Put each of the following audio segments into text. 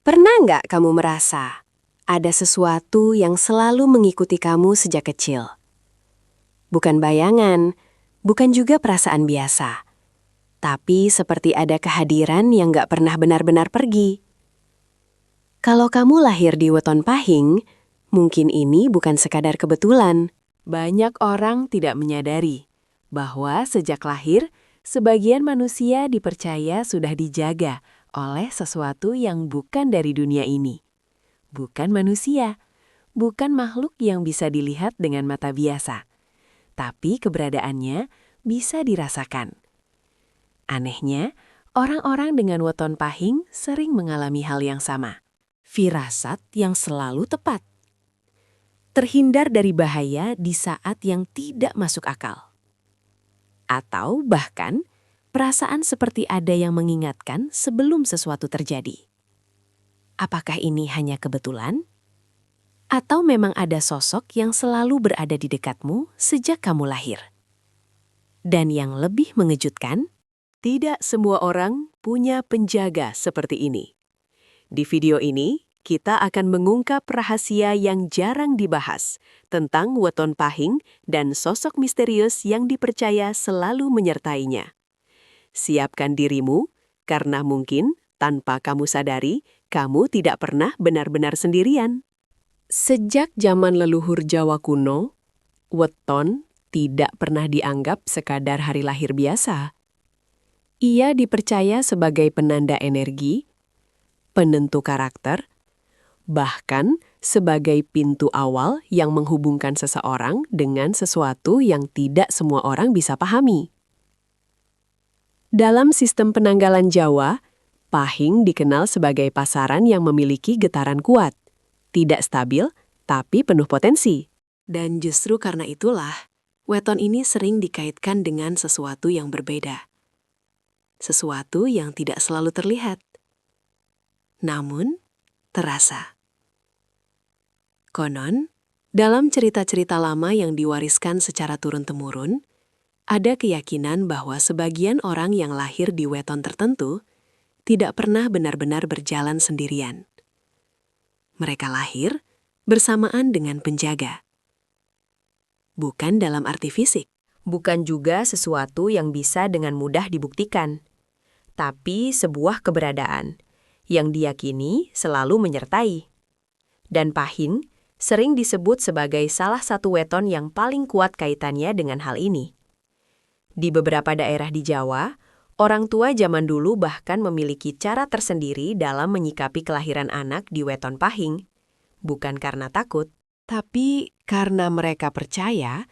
Pernah nggak kamu merasa ada sesuatu yang selalu mengikuti kamu sejak kecil? Bukan bayangan, bukan juga perasaan biasa, tapi seperti ada kehadiran yang nggak pernah benar-benar pergi. Kalau kamu lahir di weton pahing, mungkin ini bukan sekadar kebetulan. Banyak orang tidak menyadari bahwa sejak lahir, sebagian manusia dipercaya sudah dijaga oleh sesuatu yang bukan dari dunia ini. Bukan manusia, bukan makhluk yang bisa dilihat dengan mata biasa. Tapi keberadaannya bisa dirasakan. Anehnya, orang-orang dengan weton pahing sering mengalami hal yang sama. Firasat yang selalu tepat. Terhindar dari bahaya di saat yang tidak masuk akal. Atau bahkan, perasaan seperti ada yang mengingatkan sebelum sesuatu terjadi. Apakah ini hanya kebetulan? Atau memang ada sosok yang selalu berada di dekatmu sejak kamu lahir? Dan yang lebih mengejutkan, tidak semua orang punya penjaga seperti ini. Di video ini, kita akan mengungkap rahasia yang jarang dibahas tentang weton pahing dan sosok misterius yang dipercaya selalu menyertainya. Siapkan dirimu, karena mungkin tanpa kamu sadari, kamu tidak pernah benar-benar sendirian. Sejak zaman leluhur Jawa kuno, weton tidak pernah dianggap sekadar hari lahir biasa. Ia dipercaya sebagai penanda energi, penentu karakter, bahkan sebagai pintu awal yang menghubungkan seseorang dengan sesuatu yang tidak semua orang bisa pahami. Dalam sistem penanggalan Jawa, pahing dikenal sebagai pasaran yang memiliki getaran kuat, tidak stabil, tapi penuh potensi. Dan justru karena itulah, weton ini sering dikaitkan dengan sesuatu yang berbeda. Sesuatu yang tidak selalu terlihat, namun terasa. Konon, dalam cerita-cerita lama yang diwariskan secara turun-temurun, ada keyakinan bahwa sebagian orang yang lahir di weton tertentu tidak pernah benar-benar berjalan sendirian. Mereka lahir bersamaan dengan penjaga. Bukan dalam arti fisik, bukan juga sesuatu yang bisa dengan mudah dibuktikan, tapi sebuah keberadaan yang diyakini selalu menyertai. Dan pahing sering disebut sebagai salah satu weton yang paling kuat kaitannya dengan hal ini. Di beberapa daerah di Jawa, orang tua zaman dulu bahkan memiliki cara tersendiri dalam menyikapi kelahiran anak di weton pahing. Bukan karena takut, tapi karena mereka percaya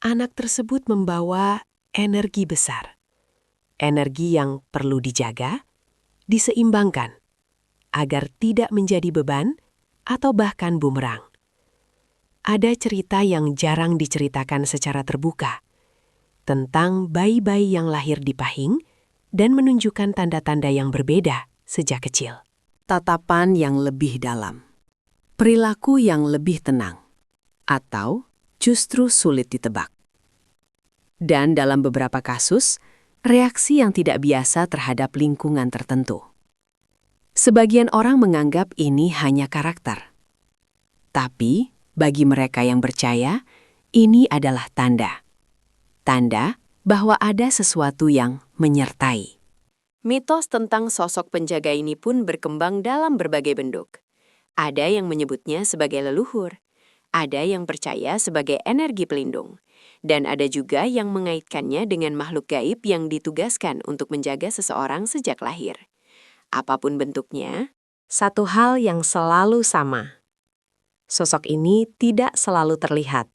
anak tersebut membawa energi besar. Energi yang perlu dijaga, diseimbangkan, agar tidak menjadi beban atau bahkan bumerang. Ada cerita yang jarang diceritakan secara terbuka tentang bayi-bayi yang lahir di pahing dan menunjukkan tanda-tanda yang berbeda sejak kecil. Tatapan yang lebih dalam, perilaku yang lebih tenang, atau justru sulit ditebak. Dan dalam beberapa kasus, reaksi yang tidak biasa terhadap lingkungan tertentu. Sebagian orang menganggap ini hanya karakter. Tapi, bagi mereka yang percaya, ini adalah tanda. Tanda bahwa ada sesuatu yang menyertai. Mitos tentang sosok penjaga ini pun berkembang dalam berbagai bentuk. Ada yang menyebutnya sebagai leluhur, ada yang percaya sebagai energi pelindung, dan ada juga yang mengaitkannya dengan makhluk gaib yang ditugaskan untuk menjaga seseorang sejak lahir. Apapun bentuknya, satu hal yang selalu sama. Sosok ini tidak selalu terlihat,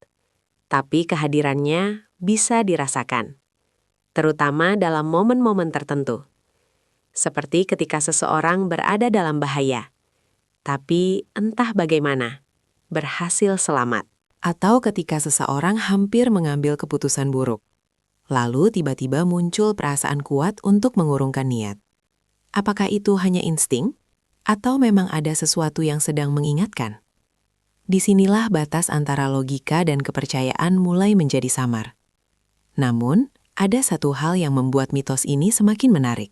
tapi kehadirannya bisa dirasakan, terutama dalam momen-momen tertentu. Seperti ketika seseorang berada dalam bahaya, tapi entah bagaimana, berhasil selamat. Atau ketika seseorang hampir mengambil keputusan buruk, lalu tiba-tiba muncul perasaan kuat untuk mengurungkan niat. Apakah itu hanya insting? Atau memang ada sesuatu yang sedang mengingatkan? Disinilah batas antara logika dan kepercayaan mulai menjadi samar. Namun, ada satu hal yang membuat mitos ini semakin menarik.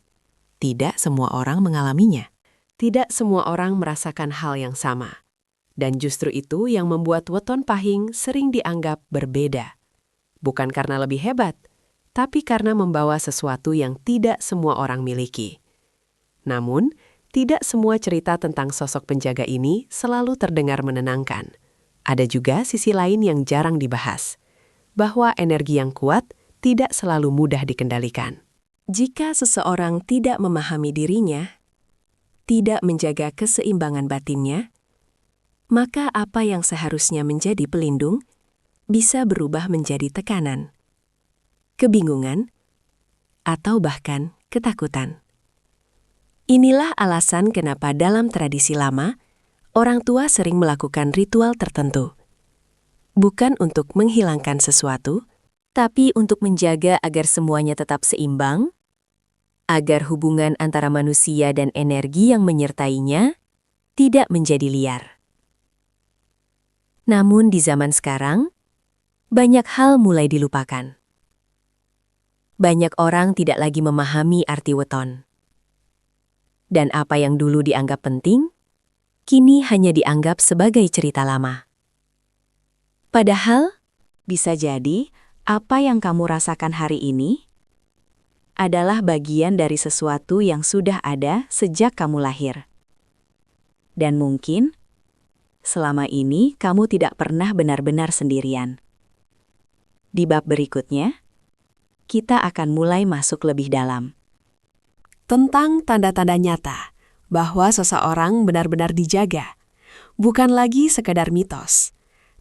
Tidak semua orang mengalaminya. Tidak semua orang merasakan hal yang sama. Dan justru itu yang membuat weton pahing sering dianggap berbeda. Bukan karena lebih hebat, tapi karena membawa sesuatu yang tidak semua orang miliki. Namun, tidak semua cerita tentang sosok penjaga ini selalu terdengar menenangkan. Ada juga sisi lain yang jarang dibahas, bahwa energi yang kuat tidak selalu mudah dikendalikan. Jika seseorang tidak memahami dirinya, tidak menjaga keseimbangan batinnya, maka apa yang seharusnya menjadi pelindung bisa berubah menjadi tekanan, kebingungan, atau bahkan ketakutan. Inilah alasan kenapa dalam tradisi lama, orang tua sering melakukan ritual tertentu. Bukan untuk menghilangkan sesuatu, tapi untuk menjaga agar semuanya tetap seimbang, agar hubungan antara manusia dan energi yang menyertainya tidak menjadi liar. Namun di zaman sekarang, banyak hal mulai dilupakan. Banyak orang tidak lagi memahami arti weton. Dan apa yang dulu dianggap penting, kini hanya dianggap sebagai cerita lama. Padahal, bisa jadi apa yang kamu rasakan hari ini adalah bagian dari sesuatu yang sudah ada sejak kamu lahir. Dan mungkin, selama ini kamu tidak pernah benar-benar sendirian. Di bab berikutnya, kita akan mulai masuk lebih dalam. Tentang tanda-tanda nyata bahwa seseorang benar-benar dijaga, bukan lagi sekadar mitos,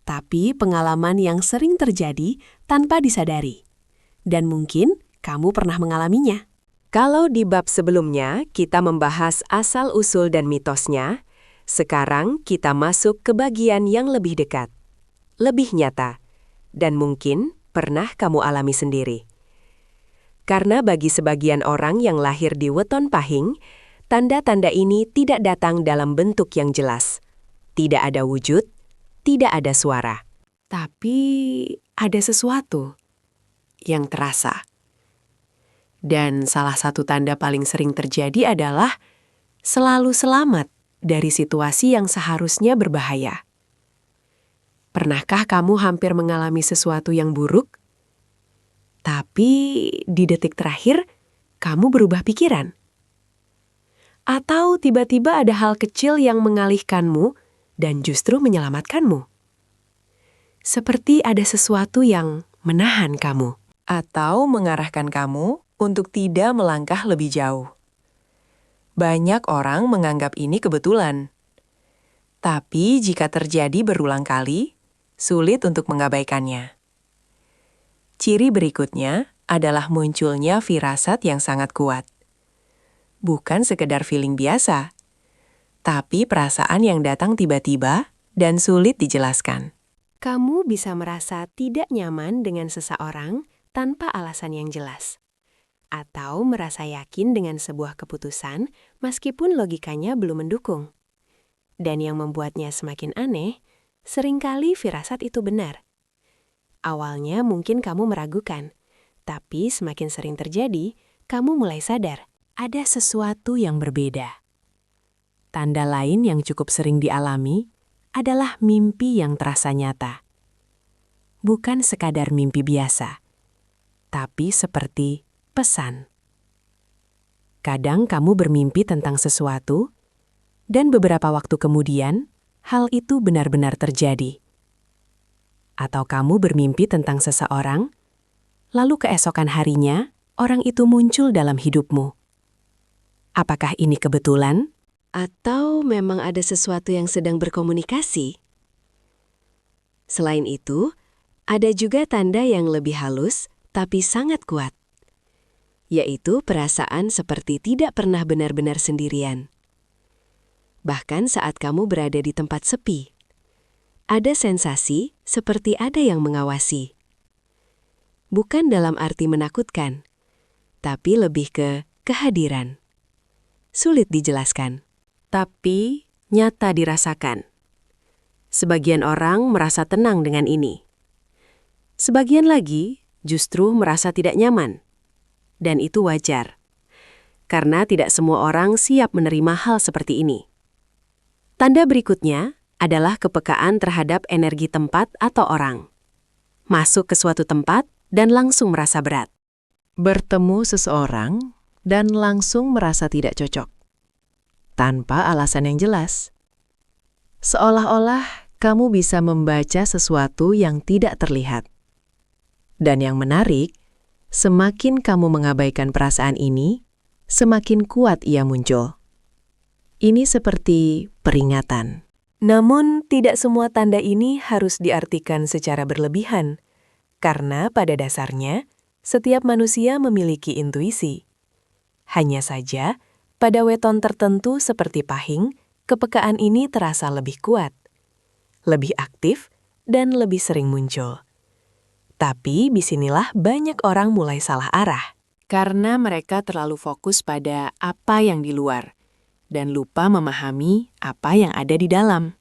tapi pengalaman yang sering terjadi tanpa disadari. Dan mungkin kamu pernah mengalaminya. Kalau di bab sebelumnya kita membahas asal-usul dan mitosnya, sekarang kita masuk ke bagian yang lebih dekat, lebih nyata, dan mungkin pernah kamu alami sendiri. Karena bagi sebagian orang yang lahir di weton pahing, tanda-tanda ini tidak datang dalam bentuk yang jelas. Tidak ada wujud, tidak ada suara. Tapi ada sesuatu yang terasa. Dan salah satu tanda paling sering terjadi adalah selalu selamat dari situasi yang seharusnya berbahaya. Pernahkah kamu hampir mengalami sesuatu yang buruk? Tapi di detik terakhir, kamu berubah pikiran? Atau tiba-tiba ada hal kecil yang mengalihkanmu dan justru menyelamatkanmu? Seperti ada sesuatu yang menahan kamu. Atau mengarahkan kamu untuk tidak melangkah lebih jauh. Banyak orang menganggap ini kebetulan. Tapi jika terjadi berulang kali, sulit untuk mengabaikannya. Ciri berikutnya adalah munculnya firasat yang sangat kuat. Bukan sekedar feeling biasa, tapi perasaan yang datang tiba-tiba dan sulit dijelaskan. Kamu bisa merasa tidak nyaman dengan seseorang tanpa alasan yang jelas. Atau merasa yakin dengan sebuah keputusan meskipun logikanya belum mendukung. Dan yang membuatnya semakin aneh, seringkali firasat itu benar. Awalnya mungkin kamu meragukan, tapi semakin sering terjadi, kamu mulai sadar ada sesuatu yang berbeda. Tanda lain yang cukup sering dialami adalah mimpi yang terasa nyata. Bukan sekadar mimpi biasa, tapi seperti pesan. Kadang kamu bermimpi tentang sesuatu, dan beberapa waktu kemudian, hal itu benar-benar terjadi. Atau kamu bermimpi tentang seseorang, lalu keesokan harinya, orang itu muncul dalam hidupmu. Apakah ini kebetulan? Atau memang ada sesuatu yang sedang berkomunikasi? Selain itu, ada juga tanda yang lebih halus, tapi sangat kuat, yaitu perasaan seperti tidak pernah benar-benar sendirian. Bahkan saat kamu berada di tempat sepi, ada sensasi seperti ada yang mengawasi. Bukan dalam arti menakutkan, tapi lebih ke kehadiran. Sulit dijelaskan, tapi nyata dirasakan. Sebagian orang merasa tenang dengan ini. Sebagian lagi justru merasa tidak nyaman. Dan itu wajar. karena tidak semua orang siap menerima hal seperti ini. Tanda berikutnya adalah kepekaan terhadap energi tempat atau orang. Masuk ke suatu tempat dan langsung merasa berat. Bertemu seseorang dan langsung merasa tidak cocok, tanpa alasan yang jelas. Seolah-olah kamu bisa membaca sesuatu yang tidak terlihat. Dan yang menarik, semakin kamu mengabaikan perasaan ini, semakin kuat ia muncul. Ini seperti peringatan. Namun, tidak semua tanda ini harus diartikan secara berlebihan, karena pada dasarnya, setiap manusia memiliki intuisi. Hanya saja, pada weton tertentu seperti pahing, kepekaan ini terasa lebih kuat, lebih aktif, dan lebih sering muncul. Tapi disinilah banyak orang mulai salah arah, karena mereka terlalu fokus pada apa yang di luar, dan lupa memahami apa yang ada di dalam.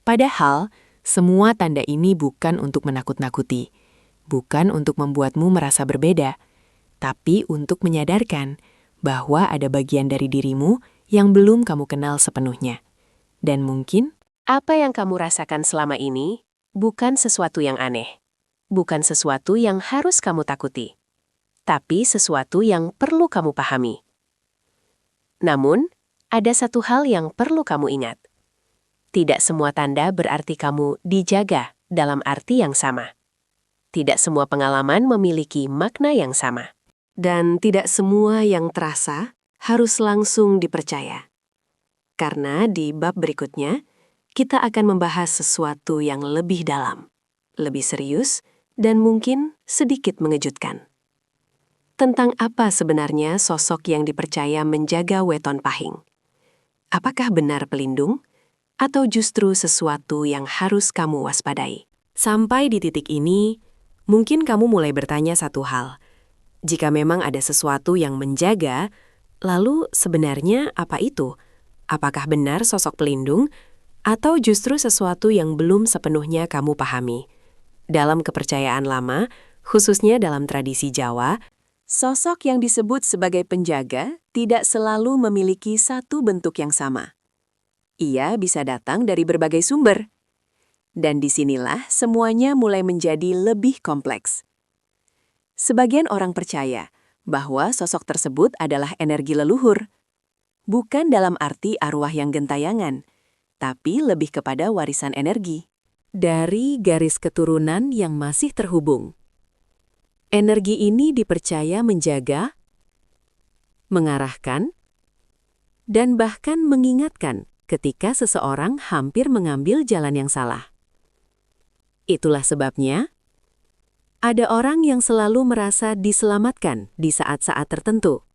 Padahal, semua tanda ini bukan untuk menakut-nakuti, bukan untuk membuatmu merasa berbeda, tapi untuk menyadarkan bahwa ada bagian dari dirimu yang belum kamu kenal sepenuhnya. Dan mungkin, apa yang kamu rasakan selama ini bukan sesuatu yang aneh, bukan sesuatu yang harus kamu takuti, tapi sesuatu yang perlu kamu pahami. Namun, ada satu hal yang perlu kamu ingat. Tidak semua tanda berarti kamu dijaga dalam arti yang sama. Tidak semua pengalaman memiliki makna yang sama. Dan tidak semua yang terasa harus langsung dipercaya. Karena di bab berikutnya, kita akan membahas sesuatu yang lebih dalam, lebih serius, dan mungkin sedikit mengejutkan. Tentang apa sebenarnya sosok yang dipercaya menjaga weton pahing? Apakah benar pelindung? Atau justru sesuatu yang harus kamu waspadai? Sampai di titik ini, mungkin kamu mulai bertanya satu hal. Jika memang ada sesuatu yang menjaga, lalu sebenarnya apa itu? Apakah benar sosok pelindung? Atau justru sesuatu yang belum sepenuhnya kamu pahami? Dalam kepercayaan lama, khususnya dalam tradisi Jawa, sosok yang disebut sebagai penjaga tidak selalu memiliki satu bentuk yang sama. Ia bisa datang dari berbagai sumber. Dan disinilah semuanya mulai menjadi lebih kompleks. Sebagian orang percaya bahwa sosok tersebut adalah energi leluhur. Bukan dalam arti arwah yang gentayangan, tapi lebih kepada warisan energi. Dari garis keturunan yang masih terhubung. Energi ini dipercaya menjaga, mengarahkan, dan bahkan mengingatkan ketika seseorang hampir mengambil jalan yang salah. Itulah sebabnya, ada orang yang selalu merasa diselamatkan di saat-saat tertentu.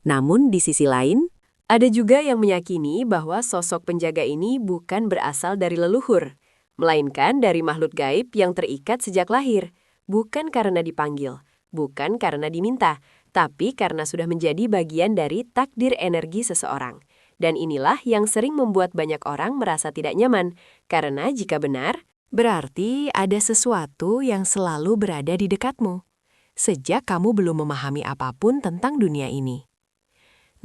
Namun di sisi lain, ada juga yang meyakini bahwa sosok penjaga ini bukan berasal dari leluhur, melainkan dari makhluk gaib yang terikat sejak lahir, bukan karena dipanggil, bukan karena diminta, tapi karena sudah menjadi bagian dari takdir energi seseorang. Dan inilah yang sering membuat banyak orang merasa tidak nyaman, karena jika benar, berarti ada sesuatu yang selalu berada di dekatmu, sejak kamu belum memahami apapun tentang dunia ini.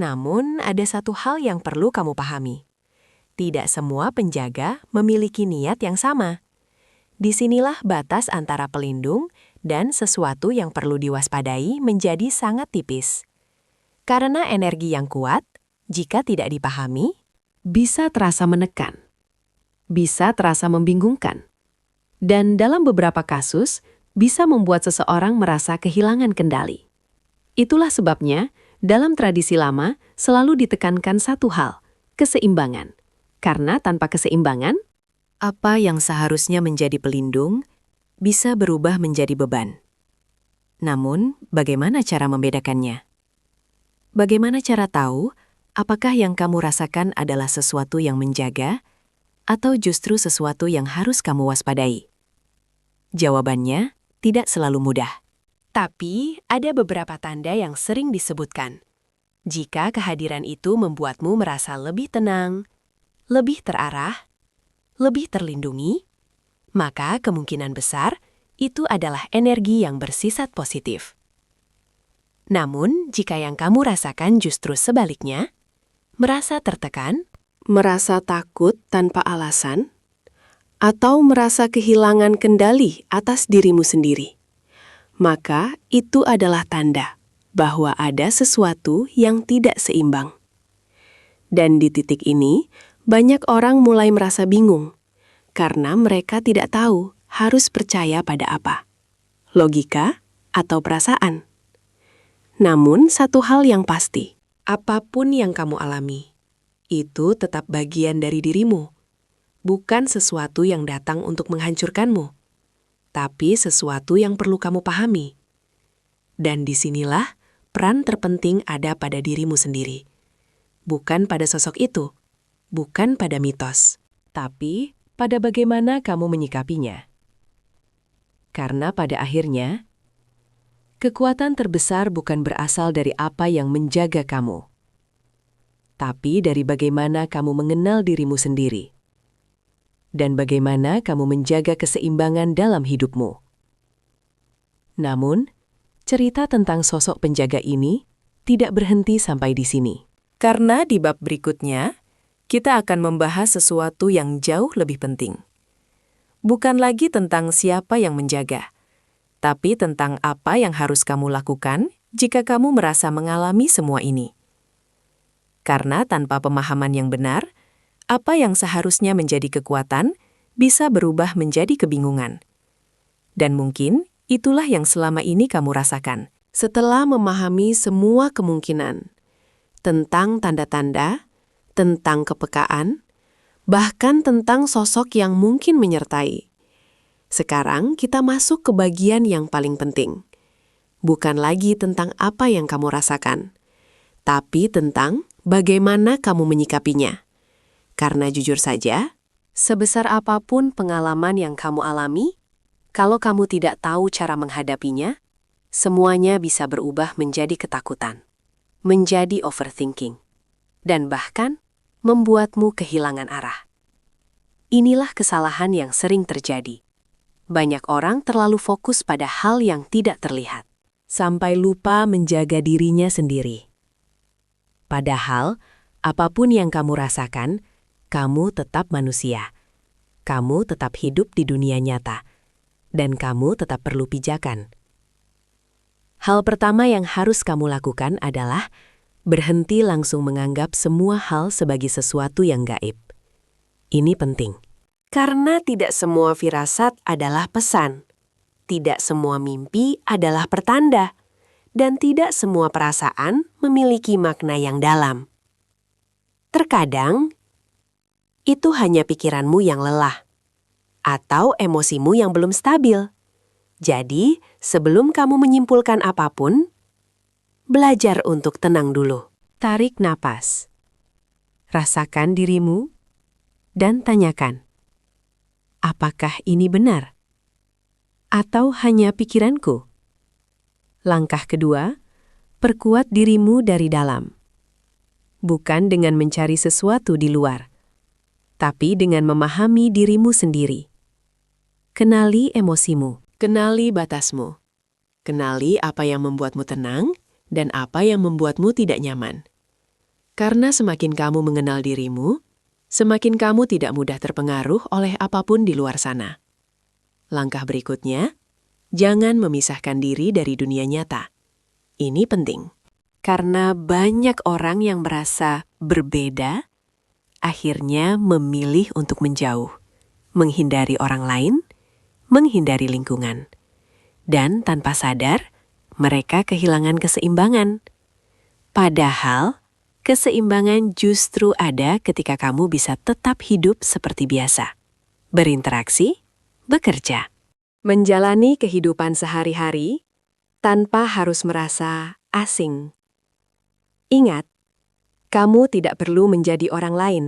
Namun, ada satu hal yang perlu kamu pahami. Tidak semua penjaga memiliki niat yang sama. Disinilah batas antara pelindung dan sesuatu yang perlu diwaspadai menjadi sangat tipis. Karena energi yang kuat, jika tidak dipahami, bisa terasa menekan, bisa terasa membingungkan, dan dalam beberapa kasus bisa membuat seseorang merasa kehilangan kendali. Itulah sebabnya, dalam tradisi lama selalu ditekankan satu hal, keseimbangan. Karena tanpa keseimbangan, apa yang seharusnya menjadi pelindung bisa berubah menjadi beban. Namun, bagaimana cara membedakannya? Bagaimana cara tahu apakah yang kamu rasakan adalah sesuatu yang menjaga atau justru sesuatu yang harus kamu waspadai? Jawabannya tidak selalu mudah. Tapi ada beberapa tanda yang sering disebutkan. Jika kehadiran itu membuatmu merasa lebih tenang, lebih terarah, lebih terlindungi, maka kemungkinan besar itu adalah energi yang bersifat positif. Namun, jika yang kamu rasakan justru sebaliknya, merasa tertekan, merasa takut tanpa alasan, atau merasa kehilangan kendali atas dirimu sendiri, maka itu adalah tanda bahwa ada sesuatu yang tidak seimbang. Dan di titik ini, banyak orang mulai merasa bingung karena mereka tidak tahu harus percaya pada apa, logika atau perasaan. Namun, satu hal yang pasti, apapun yang kamu alami, itu tetap bagian dari dirimu, bukan sesuatu yang datang untuk menghancurkanmu, tapi sesuatu yang perlu kamu pahami. Dan disinilah peran terpenting ada pada dirimu sendiri, bukan pada sosok itu, bukan pada mitos, tapi pada bagaimana kamu menyikapinya. Karena pada akhirnya, kekuatan terbesar bukan berasal dari apa yang menjaga kamu, tapi dari bagaimana kamu mengenal dirimu sendiri dan bagaimana kamu menjaga keseimbangan dalam hidupmu. Namun, cerita tentang sosok penjaga ini tidak berhenti sampai di sini. Karena di bab berikutnya, kita akan membahas sesuatu yang jauh lebih penting. Bukan lagi tentang siapa yang menjaga, tapi tentang apa yang harus kamu lakukan jika kamu merasa mengalami semua ini. Karena tanpa pemahaman yang benar, apa yang seharusnya menjadi kekuatan bisa berubah menjadi kebingungan. Dan mungkin itulah yang selama ini kamu rasakan. Setelah memahami semua kemungkinan tentang tanda-tanda, tentang kepekaan, bahkan tentang sosok yang mungkin menyertai, sekarang kita masuk ke bagian yang paling penting. Bukan lagi tentang apa yang kamu rasakan, tapi tentang bagaimana kamu menyikapinya. Karena jujur saja, sebesar apapun pengalaman yang kamu alami, kalau kamu tidak tahu cara menghadapinya, semuanya bisa berubah menjadi ketakutan, menjadi overthinking, dan bahkan membuatmu kehilangan arah. Inilah kesalahan yang sering terjadi. Banyak orang terlalu fokus pada hal yang tidak terlihat, sampai lupa menjaga dirinya sendiri. Padahal, apapun yang kamu rasakan, kamu tetap manusia. Kamu tetap hidup di dunia nyata, dan kamu tetap perlu pijakan. Hal pertama yang harus kamu lakukan adalah berhenti langsung menganggap semua hal sebagai sesuatu yang gaib. Ini penting. Karena tidak semua firasat adalah pesan, tidak semua mimpi adalah pertanda, dan tidak semua perasaan memiliki makna yang dalam. Terkadang, itu hanya pikiranmu yang lelah, atau emosimu yang belum stabil. Jadi, sebelum kamu menyimpulkan apapun, belajar untuk tenang dulu. Tarik napas, rasakan dirimu, dan tanyakan, apakah ini benar? Atau hanya pikiranku? Langkah kedua, perkuat dirimu dari dalam. Bukan dengan mencari sesuatu di luar, tapi dengan memahami dirimu sendiri. Kenali emosimu, kenali batasmu. Kenali apa yang membuatmu tenang dan apa yang membuatmu tidak nyaman. Karena semakin kamu mengenal dirimu, semakin kamu tidak mudah terpengaruh oleh apapun di luar sana. Langkah berikutnya, jangan memisahkan diri dari dunia nyata. Ini penting, karena banyak orang yang merasa berbeda, akhirnya memilih untuk menjauh, menghindari orang lain, menghindari lingkungan. Dan tanpa sadar, mereka kehilangan keseimbangan. Padahal, keseimbangan justru ada ketika kamu bisa tetap hidup seperti biasa. Berinteraksi, bekerja, menjalani kehidupan sehari-hari tanpa harus merasa asing. Ingat, kamu tidak perlu menjadi orang lain.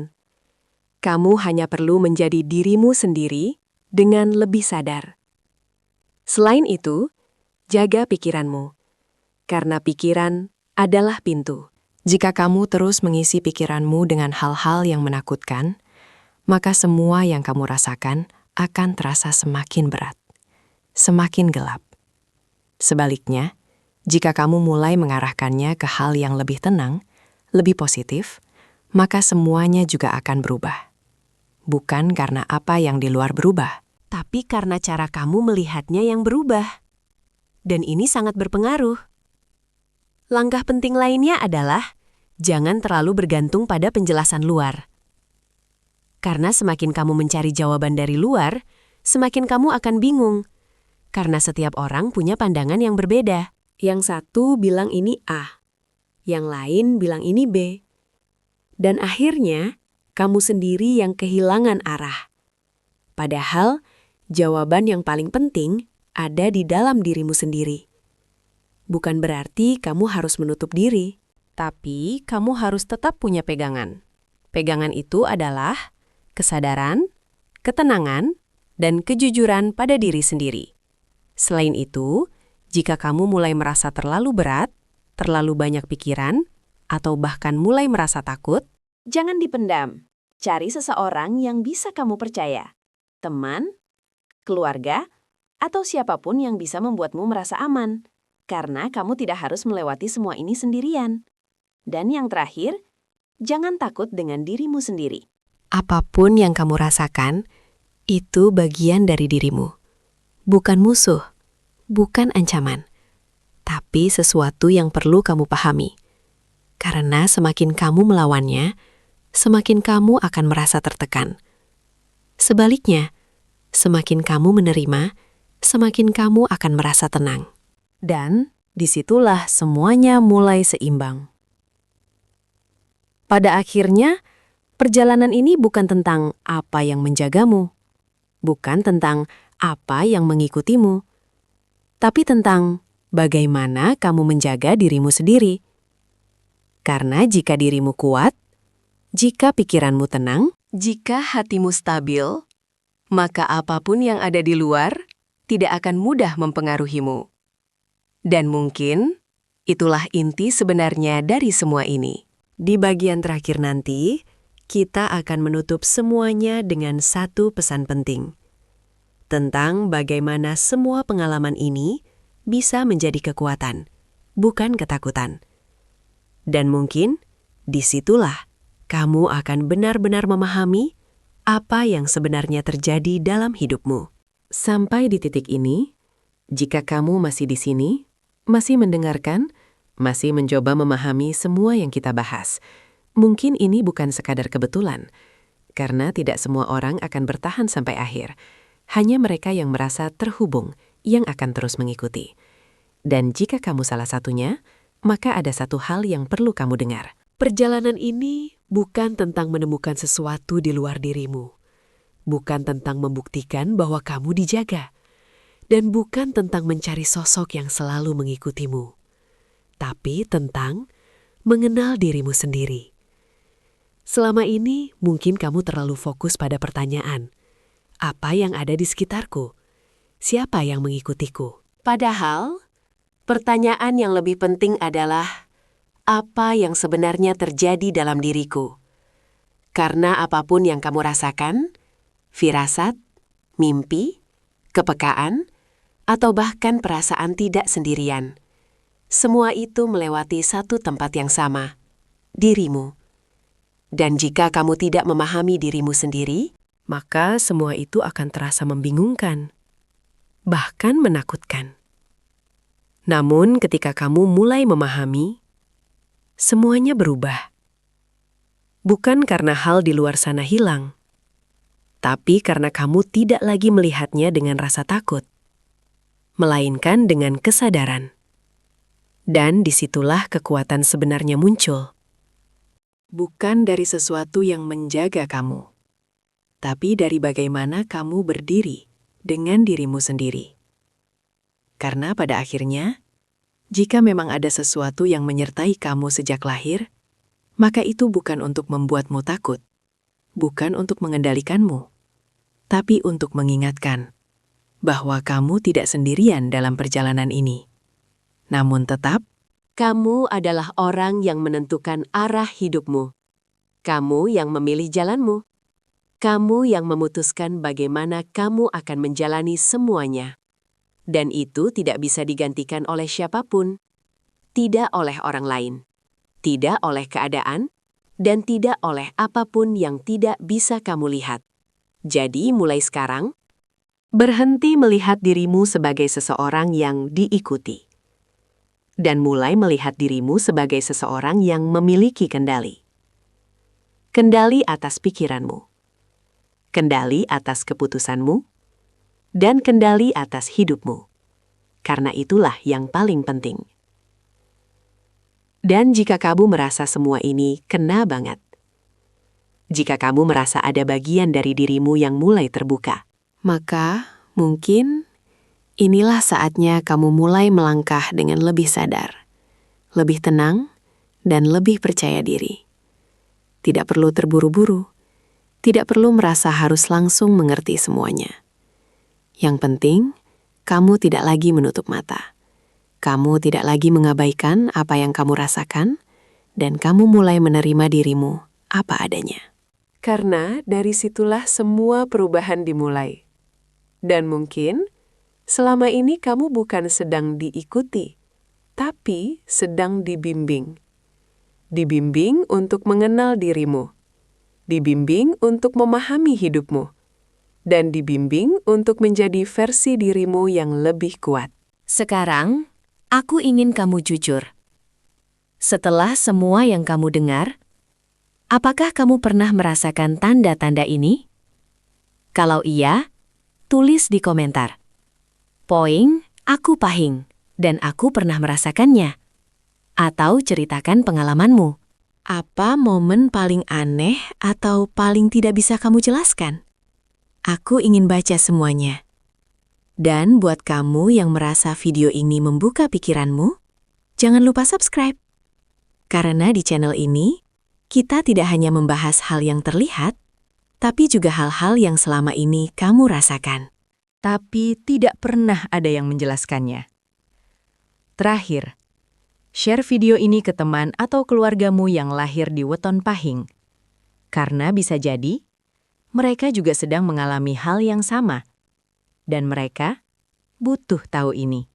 Kamu hanya perlu menjadi dirimu sendiri dengan lebih sadar. Selain itu, jaga pikiranmu, karena pikiran adalah pintu. Jika kamu terus mengisi pikiranmu dengan hal-hal yang menakutkan, maka semua yang kamu rasakan akan terasa semakin berat, semakin gelap. Sebaliknya, Jika kamu mulai mengarahkannya ke hal yang lebih tenang, lebih positif, maka semuanya juga akan berubah. Bukan karena apa yang di luar berubah, tapi karena cara kamu melihatnya yang berubah. Dan ini sangat berpengaruh. Langkah penting lainnya adalah jangan terlalu bergantung pada penjelasan luar. Karena semakin kamu mencari jawaban dari luar, semakin kamu akan bingung. Karena setiap orang punya pandangan yang berbeda. Yang satu bilang ini A, yang lain bilang ini B. Dan akhirnya, kamu sendiri yang kehilangan arah. Padahal, jawaban yang paling penting ada di dalam dirimu sendiri. Bukan berarti kamu harus menutup diri, tapi kamu harus tetap punya pegangan. Pegangan itu adalah kesadaran, ketenangan, dan kejujuran pada diri sendiri. Selain itu, jika kamu mulai merasa terlalu berat, terlalu banyak pikiran, atau bahkan mulai merasa takut, jangan dipendam. Cari seseorang yang bisa kamu percaya. Teman, keluarga, atau siapapun yang bisa membuatmu merasa aman. Karena kamu tidak harus melewati semua ini sendirian. Dan yang terakhir, jangan takut dengan dirimu sendiri. Apapun yang kamu rasakan, itu bagian dari dirimu. Bukan musuh. Bukan ancaman, tapi sesuatu yang perlu kamu pahami. Karena semakin kamu melawannya, semakin kamu akan merasa tertekan. Sebaliknya, semakin kamu menerima, semakin kamu akan merasa tenang. Dan disitulah semuanya mulai seimbang. Pada akhirnya, perjalanan ini bukan tentang apa yang menjagamu, bukan tentang apa yang mengikutimu, tapi tentang bagaimana kamu menjaga dirimu sendiri. Karena jika dirimu kuat, jika pikiranmu tenang, jika hatimu stabil, maka apapun yang ada di luar tidak akan mudah mempengaruhimu. Dan mungkin itulah inti sebenarnya dari semua ini. Di bagian terakhir nanti, kita akan menutup semuanya dengan satu pesan penting. Tentang bagaimana semua pengalaman ini bisa menjadi kekuatan, bukan ketakutan. Dan mungkin disitulah kamu akan benar-benar memahami apa yang sebenarnya terjadi dalam hidupmu. Sampai di titik ini, jika kamu masih di sini, masih mendengarkan, masih mencoba memahami semua yang kita bahas, mungkin ini bukan sekadar kebetulan, karena tidak semua orang akan bertahan sampai akhir. Hanya mereka yang merasa terhubung yang akan terus mengikuti. Dan jika kamu salah satunya, maka ada satu hal yang perlu kamu dengar. Perjalanan ini bukan tentang menemukan sesuatu di luar dirimu. Bukan tentang membuktikan bahwa kamu dijaga. Dan bukan tentang mencari sosok yang selalu mengikutimu. Tapi tentang mengenal dirimu sendiri. Selama ini mungkin kamu terlalu fokus pada pertanyaan, apa yang ada di sekitarku? Siapa yang mengikutiku? Padahal, pertanyaan yang lebih penting adalah, apa yang sebenarnya terjadi dalam diriku? Karena apapun yang kamu rasakan, firasat, mimpi, kepekaan, atau bahkan perasaan tidak sendirian, semua itu melewati satu tempat yang sama, dirimu. Dan jika kamu tidak memahami dirimu sendiri, maka semua itu akan terasa membingungkan, bahkan menakutkan. Namun ketika kamu mulai memahami, semuanya berubah. Bukan karena hal di luar sana hilang, tapi karena kamu tidak lagi melihatnya dengan rasa takut, melainkan dengan kesadaran. Dan disitulah kekuatan sebenarnya muncul. Bukan dari sesuatu yang menjaga kamu, tapi dari bagaimana kamu berdiri dengan dirimu sendiri. Karena pada akhirnya, jika memang ada sesuatu yang menyertai kamu sejak lahir, maka itu bukan untuk membuatmu takut, bukan untuk mengendalikanmu, tapi untuk mengingatkan bahwa kamu tidak sendirian dalam perjalanan ini. Namun tetap, kamu adalah orang yang menentukan arah hidupmu. Kamu yang memilih jalanmu. Kamu yang memutuskan bagaimana kamu akan menjalani semuanya. Dan itu tidak bisa digantikan oleh siapapun. tidak oleh orang lain, tidak oleh keadaan, dan tidak oleh apapun yang tidak bisa kamu lihat. Jadi, mulai sekarang, berhenti melihat dirimu sebagai seseorang yang diikuti, dan mulai melihat dirimu sebagai seseorang yang memiliki kendali. Kendali atas pikiranmu, kendali atas keputusanmu, dan kendali atas hidupmu. Karena itulah yang paling penting. Dan jika kamu merasa semua ini kena banget, jika kamu merasa ada bagian dari dirimu yang mulai terbuka, maka mungkin inilah saatnya kamu mulai melangkah dengan lebih sadar, lebih tenang, dan lebih percaya diri. Tidak perlu terburu-buru, tidak perlu merasa harus langsung mengerti semuanya. Yang penting, kamu tidak lagi menutup mata. Kamu tidak lagi mengabaikan apa yang kamu rasakan, dan kamu mulai menerima dirimu apa adanya. Karena dari situlah semua perubahan dimulai. Dan mungkin selama ini kamu bukan sedang diikuti, tapi sedang dibimbing. Dibimbing untuk mengenal dirimu, dibimbing untuk memahami hidupmu, dan dibimbing untuk menjadi versi dirimu yang lebih kuat. Sekarang, aku ingin kamu jujur. Setelah semua yang kamu dengar, apakah kamu pernah merasakan tanda-tanda ini? Kalau iya, tulis di komentar. Poing, aku pahing, dan aku pernah merasakannya. Atau ceritakan pengalamanmu. Apa momen paling aneh atau paling tidak bisa kamu jelaskan? Aku ingin baca semuanya. Dan buat kamu yang merasa video ini membuka pikiranmu, jangan lupa subscribe. Karena di channel ini, kita tidak hanya membahas hal yang terlihat, tapi juga hal-hal yang selama ini kamu rasakan. Tapi tidak pernah ada yang menjelaskannya. Terakhir, share video ini ke teman atau keluargamu yang lahir di weton pahing. Karena bisa jadi, mereka juga sedang mengalami hal yang sama. Dan mereka butuh tahu ini.